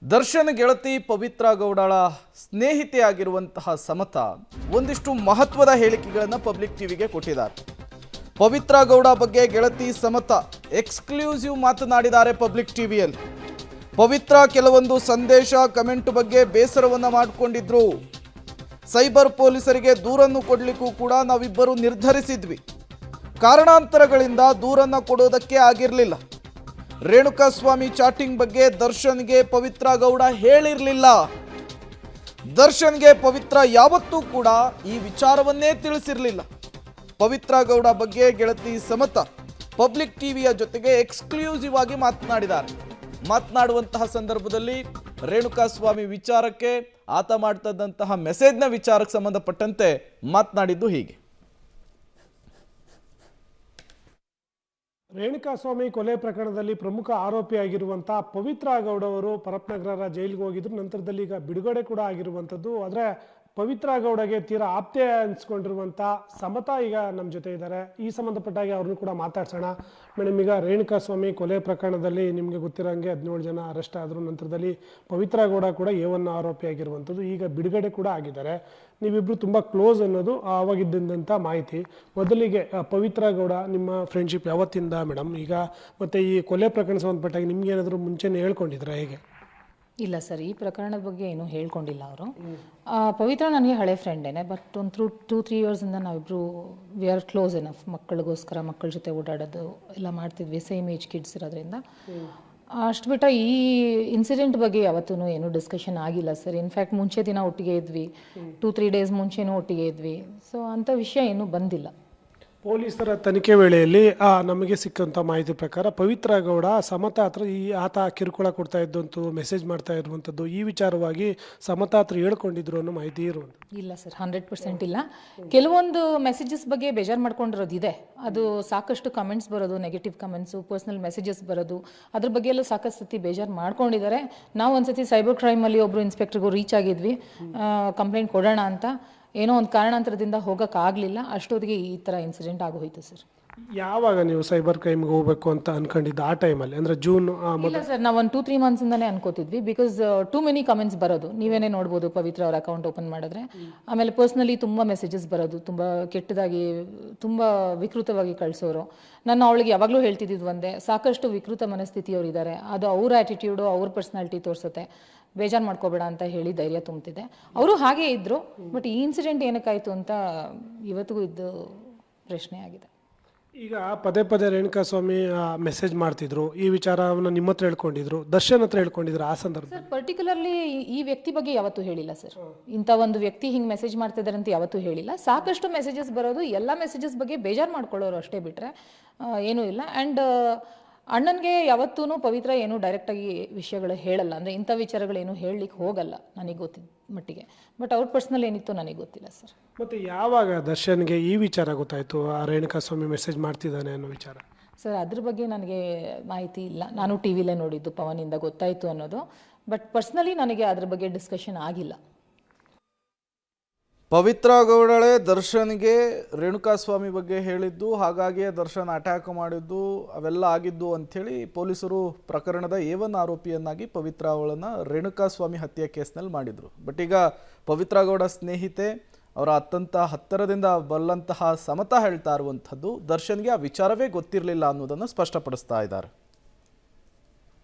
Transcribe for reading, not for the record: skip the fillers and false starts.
ದರ್ಶನ್ ಗೆಳತಿ ಪವಿತ್ರ ಗೌಡಳ ಸ್ನೇಹಿತೆಯಾಗಿರುವಂತಹ ಸಮತಾ ಒಂದಿಷ್ಟು ಮಹತ್ವದ ಹೇಳಿಕೆಗಳನ್ನು ಪಬ್ಲಿಕ್ ಟಿವಿಗೆ ಕೊಟ್ಟಿದ್ದಾರೆ. ಪವಿತ್ರ ಗೌಡ ಬಗ್ಗೆ ಗೆಳತಿ ಸಮತಾ ಎಕ್ಸ್ಕ್ಲೂಸಿವ್ ಮಾತನಾಡಿದ್ದಾರೆ ಪಬ್ಲಿಕ್ ಟಿವಿಯಲ್ಲಿ. ಪವಿತ್ರ ಕೆಲವೊಂದು ಸಂದೇಶ ಕಮೆಂಟ್ ಬಗ್ಗೆ ಬೇಸರವನ್ನ ಮಾಡಿಕೊಂಡಿದ್ರು. ಸೈಬರ್ ಪೊಲೀಸರಿಗೆ ದೂರನ್ನು ಕೊಡಲಿಕ್ಕೂ ಕೂಡ ನಾವಿಬ್ಬರು ನಿರ್ಧರಿಸಿದ್ವಿ. ಕಾರಣಾಂತರಗಳಿಂದ ದೂರನ್ನ ಕೊಡೋದಕ್ಕೆ ಆಗಿರಲಿಲ್ಲ. ರೇಣುಕಾಸ್ವಾಮಿ ಚಾಟಿಂಗ್ ಬಗ್ಗೆ ದರ್ಶನ್ಗೆ ಪವಿತ್ರ ಗೌಡ ಹೇಳಿರಲಿಲ್ಲ. ದರ್ಶನ್ಗೆ ಪವಿತ್ರ ಯಾವತ್ತೂ ಕೂಡ ಈ ವಿಚಾರವನ್ನೇ ತಿಳಿಸಿರಲಿಲ್ಲ. ಪವಿತ್ರ ಗೌಡ ಬಗ್ಗೆ ಗೆಳತಿ ಸಮತಾ ಪಬ್ಲಿಕ್ ಟಿವಿಯ ಜೊತೆಗೆ ಎಕ್ಸ್ಕ್ಲೂಸಿವ್ ಆಗಿ ಮಾತನಾಡಿದ್ದಾರೆ. ಮಾತನಾಡುವಂತಹ ಸಂದರ್ಭದಲ್ಲಿ ರೇಣುಕಾಸ್ವಾಮಿ ವಿಚಾರಕ್ಕೆ ಆತ ಮಾಡ್ತದಂತಹ ಮೆಸೇಜ್ನ ವಿಚಾರಕ್ಕೆ ಸಂಬಂಧಪಟ್ಟಂತೆ ಮಾತನಾಡಿದ್ದು ಹೀಗೆ. ರೇಣುಕಾಸ್ವಾಮಿ ಕೊಲೆ ಪ್ರಕರಣದಲ್ಲಿ ಪ್ರಮುಖ ಆರೋಪಿಯಾಗಿರುವಂಥ ಪವಿತ್ರ ಗೌಡ ಅವರು ಪರಪ್ನಗರ ಜೈಲಿಗೆ ಹೋಗಿದ್ರು. ನಂತರದಲ್ಲಿ ಈಗ ಬಿಡುಗಡೆ ಕೂಡ ಆಗಿರುವಂಥದ್ದು. ಆದರೆ ಪವಿತ್ರ ಗೌಡಗೆ ತೀರಾ ಆಪ್ತೆ ಅನ್ಸ್ಕೊಂಡಿರುವಂಥ ಸಮತಾ ಈಗ ನಮ್ಮ ಜೊತೆ ಇದ್ದಾರೆ. ಈ ಸಂಬಂಧಪಟ್ಟಾಗಿ ಅವ್ರನ್ನೂ ಕೂಡ ಮಾತಾಡ್ಸೋಣ. ಮೇಡಮ್, ಈಗ ರೇಣುಕಾಸ್ವಾಮಿ ಕೊಲೆ ಪ್ರಕರಣದಲ್ಲಿ ನಿಮಗೆ ಗೊತ್ತಿರೋಂಗೆ 17 ಜನ ಅರೆಸ್ಟ್ ಆದರು. ನಂತರದಲ್ಲಿ ಪವಿತ್ರ ಗೌಡ ಕೂಡ A1 ಆರೋಪಿಯಾಗಿರುವಂಥದ್ದು. ಈಗ ಬಿಡುಗಡೆ ಕೂಡ ಆಗಿದ್ದಾರೆ. ನೀವಿಬ್ಬರು ತುಂಬ ಕ್ಲೋಸ್ ಅನ್ನೋದು ಆವಾಗಿದ್ದಂಥ ಮಾಹಿತಿ. ಮೊದಲಿಗೆ ಪವಿತ್ರ ಗೌಡ ನಿಮ್ಮ ಫ್ರೆಂಡ್ಶಿಪ್ ಯಾವತ್ತಿಂದ ಮೇಡಮ್? ಈಗ ಮತ್ತು ಈ ಕೊಲೆ ಪ್ರಕರಣ ಸಂಬಂಧಪಟ್ಟಾಗಿ ನಿಮ್ಗೆ ಏನಾದರೂ ಮುಂಚೆನೇ ಹೇಳ್ಕೊಂಡಿದ್ರೆ ಹೇಗೆ? ಇಲ್ಲ ಸರ್, ಈ ಪ್ರಕರಣದ ಬಗ್ಗೆ ಏನೂ ಹೇಳ್ಕೊಂಡಿಲ್ಲ ಅವರು. ಪವಿತ್ರ ನನಗೆ ಹಳೆ ಫ್ರೆಂಡೇನೆ. ಬಟ್ ಒಂದು 2-3 ಇಯರ್ಸಿಂದ ನಾವಿಬ್ಬರು ವಿ ಆರ್ ಕ್ಲೋಸ್ ಎನಫ್. ಮಕ್ಕಳಿಗೋಸ್ಕರ ಮಕ್ಕಳ ಜೊತೆ ಓಡಾಡೋದು ಎಲ್ಲ ಮಾಡ್ತಿದ್ವಿ. ಸೇಮ್ ಏಜ್ ಕಿಡ್ಸ್ ಇರೋದ್ರಿಂದ ಅಷ್ಟು ಬಿಟ್ಟ ಈ ಇನ್ಸಿಡೆಂಟ್ ಬಗ್ಗೆ ಯಾವತ್ತೂ ಏನೂ ಡಿಸ್ಕಷನ್ ಆಗಿಲ್ಲ ಸರ್. ಇನ್ಫ್ಯಾಕ್ಟ್ ಮುಂಚೆ ದಿನ ಒಟ್ಟಿಗೆ ಇದ್ವಿ, 2-3 ಡೇಸ್ ಮುಂಚೆನೂ ಒಟ್ಟಿಗೆ ಇದ್ವಿ. ಸೊ ಅಂಥ ವಿಷಯ ಏನೂ ಬಂದಿಲ್ಲ. ಪೊಲೀಸರ ತನಿಖೆ ವೇಳೆಯಲ್ಲಿ ನಮಗೆ ಸಿಕ್ಕಂಥ ಮಾಹಿತಿ ಪ್ರಕಾರ ಪವಿತ್ರ ಗೌಡ ಸಮತಾ ಹತ್ರ ಆತ ಕಿರುಕುಳ ಕೊಡ್ತಾ ಇದ್ದಂತು, ಮೆಸೇಜ್ ಮಾಡ್ತಾ ಇರುವಂಥದ್ದು, ಈ ವಿಚಾರವಾಗಿ ಸಮತಾ ಹತ್ರ ಹೇಳ್ಕೊಂಡಿದ್ರು ಅನ್ನೋ ಮಾಹಿತಿ ಇರುವಂಥ. ಇಲ್ಲ ಸರ್, 100% ಇಲ್ಲ. ಕೆಲವೊಂದು ಮೆಸೇಜಸ್ ಬಗ್ಗೆ ಬೇಜಾರು ಮಾಡ್ಕೊಂಡಿರೋದು ಇದೆ. ಅದು ಸಾಕಷ್ಟು ಕಮೆಂಟ್ಸ್ ಬರೋದು, ನೆಗೆಟಿವ್ ಕಮೆಂಟ್ಸು, ಪರ್ಸ್ನಲ್ ಮೆಸೇಜಸ್ ಬರೋದು, ಅದ್ರ ಬಗ್ಗೆ ಎಲ್ಲ ಸಾಕಷ್ಟು ಸತಿ ಬೇಜಾರು ಮಾಡ್ಕೊಂಡಿದ್ದಾರೆ. ನಾವು ಒಂದ್ಸತಿ ಸೈಬರ್ ಕ್ರೈಮಲ್ಲಿ ಒಬ್ಬರು ಇನ್ಸ್ಪೆಕ್ಟರ್ಗೂ ರೀಚ್ ಆಗಿದ್ವಿ ಕಂಪ್ಲೇಂಟ್ ಕೊಡೋಣ ಅಂತ. ಏನೋ ಒಂದು ಕಾರಣಾಂತರದಿಂದ ಹೋಗೋಕ್ಕಾಗಲಿಲ್ಲ. ಅಷ್ಟೊತ್ತಿಗೆ ಈ ಥರ ಇನ್ಸಿಡೆಂಟ್ ಆಗೋಯ್ತು ಸರ್. ಯಾವಾಗ ನೀವು ಸೈಬರ್ ಕ್ರೈಮ್ಗೆ ಹೋಗಬೇಕು ಅಂತ ಅನ್ಕೊಂಡಿದ್ದು ಆ ಟೈಮಲ್ಲಿ? ಅಂದರೆ ಜೂನ್? ಇಲ್ಲ ಸರ್, ನಾವು ಒಂದು 2-3 ಮಂತ್ಸಿಂದನೇ ಅನ್ಕೋತಿದ್ವಿ. ಬಿಕಾಸ್ ಟೂ ಮೆನಿ ಕಮೆಂಟ್ಸ್ ಬರೋದು, ನೀವೇನೇ ನೋಡ್ಬೋದು ಪವಿತ್ರ ಅವ್ರ ಅಕೌಂಟ್ ಓಪನ್ ಮಾಡಿದ್ರೆ. ಆಮೇಲೆ ಪರ್ಸ್ನಲಿ ತುಂಬ ಮೆಸೇಜಸ್ ಬರೋದು, ತುಂಬ ಕೆಟ್ಟದಾಗಿ, ತುಂಬ ವಿಕೃತವಾಗಿ ಕಳಿಸೋರು. ನಾನು ಅವಳಿಗೆ ಯಾವಾಗಲೂ ಹೇಳ್ತಿದ್ದಿದ್ದು ಒಂದೇ, ಸಾಕಷ್ಟು ವಿಕೃತ ಮನಸ್ಥಿತಿಯವರು ಇದ್ದಾರೆ, ಅದು ಅವ್ರ ಆ್ಯಟಿಟ್ಯೂಡು, ಅವ್ರ ಪರ್ಸ್ನಾಲಿಟಿ ತೋರಿಸುತ್ತೆ, ಬೇಜಾರು ಮಾಡ್ಕೋಬೇಡ ಅಂತ ಹೇಳಿ ಧೈರ್ಯ ತುಂಬ್ತಿದ್ದೆ. ಅವರು ಹಾಗೇ ಇದ್ದರು. ಬಟ್ ಈ ಇನ್ಸಿಡೆಂಟ್ ಏನಕ್ಕಾಯಿತು ಅಂತ ಇವತ್ತಿಗೂ ಇದ್ದು ಪ್ರಶ್ನೆ ಆಗಿದೆ. ಈಗ ಪದೇ ಪದೇ ರೇಣುಕಾಸ್ವಾಮಿ ಮೆಸೇಜ್ ಮಾಡ್ತಿದ್ರು, ಈ ವಿಚಾರವನ್ನು ನಿಮ್ಮ ಹತ್ರ ಹೇಳ್ಕೊಂಡಿದ್ರು, ದರ್ಶನ್ ಹತ್ರ ಹೇಳ್ಕೊಂಡಿದ್ರು ಆ ಸಂದರ್ಭ? ಸರ್, ಪರ್ಟಿಕ್ಯುಲರ್ಲಿ ಈ ವ್ಯಕ್ತಿ ಬಗ್ಗೆ ಯಾವತ್ತೂ ಹೇಳಿಲ್ಲ ಸರ್. ಇಂಥ ಒಂದು ವ್ಯಕ್ತಿ ಹಿಂಗೆ ಮೆಸೇಜ್ ಮಾಡ್ತಿದ್ದಾರೆ ಅಂತ ಯಾವತ್ತೂ ಹೇಳಿಲ್ಲ. ಸಾಕಷ್ಟು ಮೆಸೇಜಸ್ ಬರೋದು, ಎಲ್ಲ ಮೆಸೇಜಸ್ ಬಗ್ಗೆ ಬೇಜಾರು ಮಾಡ್ಕೊಳ್ಳೋರು ಅಷ್ಟೇ, ಬಿಟ್ಟರೆ ಏನೂ ಇಲ್ಲ. ಆ್ಯಂಡ್ ಅಣ್ಣನಿಗೆ ಯಾವತ್ತೂ ಪವಿತ್ರ ಏನೂ ಡೈರೆಕ್ಟಾಗಿ ವಿಷಯಗಳು ಹೇಳಲ್ಲ. ಅಂದರೆ ಇಂಥ ವಿಚಾರಗಳೇನು ಹೇಳಲಿಕ್ಕೆ ಹೋಗಲ್ಲ ನನಗೆ ಗೊತ್ತಿದ್ದ ಮಟ್ಟಿಗೆ. ಬಟ್ ಅವ್ರ ಪರ್ಸ್ನಲ್ ಏನಿತ್ತು ನನಗೆ ಗೊತ್ತಿಲ್ಲ ಸರ್. ಮತ್ತು ಯಾವಾಗ ದರ್ಶನ್ಗೆ ಈ ವಿಚಾರ ಗೊತ್ತಾಯಿತು, ಆ ರೇಣುಕಾಸ್ವಾಮಿ ಮೆಸೇಜ್ ಮಾಡ್ತಿದ್ದಾನೆ ಅನ್ನೋ ವಿಚಾರ? ಸರ್, ಅದ್ರ ಬಗ್ಗೆ ನನಗೆ ಮಾಹಿತಿ ಇಲ್ಲ. ನಾನು ಟಿ ವಿಲೇ ನೋಡಿದ್ದು, ಪವನಿಂದ ಗೊತ್ತಾಯಿತು ಅನ್ನೋದು. ಬಟ್ ಪರ್ಸ್ನಲಿ ನನಗೆ ಅದ್ರ ಬಗ್ಗೆ ಡಿಸ್ಕಷನ್ ಆಗಿಲ್ಲ. ಪವಿತ್ರ ಗೌಡಳೆ ದರ್ಶನ್ಗೆ ರೇಣುಕಾಸ್ವಾಮಿ ಬಗ್ಗೆ ಹೇಳಿದ್ದು, ಹಾಗಾಗಿ ದರ್ಶನ್ ಅಟ್ಯಾಕ್ ಮಾಡಿದ್ದು ಅವೆಲ್ಲ ಆಗಿದ್ದು ಅಂಥೇಳಿ ಪೊಲೀಸರು ಪ್ರಕರಣದ A1 ಆರೋಪಿಯನ್ನಾಗಿ ಪವಿತ್ರ ಅವಳನ್ನು ರೇಣುಕಾಸ್ವಾಮಿ ಹತ್ಯೆ ಕೇಸ್ನಲ್ಲಿ ಮಾಡಿದರು. ಬಟ್ ಈಗ ಪವಿತ್ರ ಗೌಡ ಸ್ನೇಹಿತೆ, ಅವರ ಅತ್ಯಂತ ಹತ್ತಿರದಿಂದ ಬಲ್ಲಂತಹ ಸಮತಾ ಹೇಳ್ತಾ ಇರುವಂಥದ್ದು, ದರ್ಶನ್ಗೆ ಆ ವಿಚಾರವೇ ಗೊತ್ತಿರಲಿಲ್ಲ ಅನ್ನೋದನ್ನು ಸ್ಪಷ್ಟಪಡಿಸ್ತಾ ಇದ್ದಾರೆ.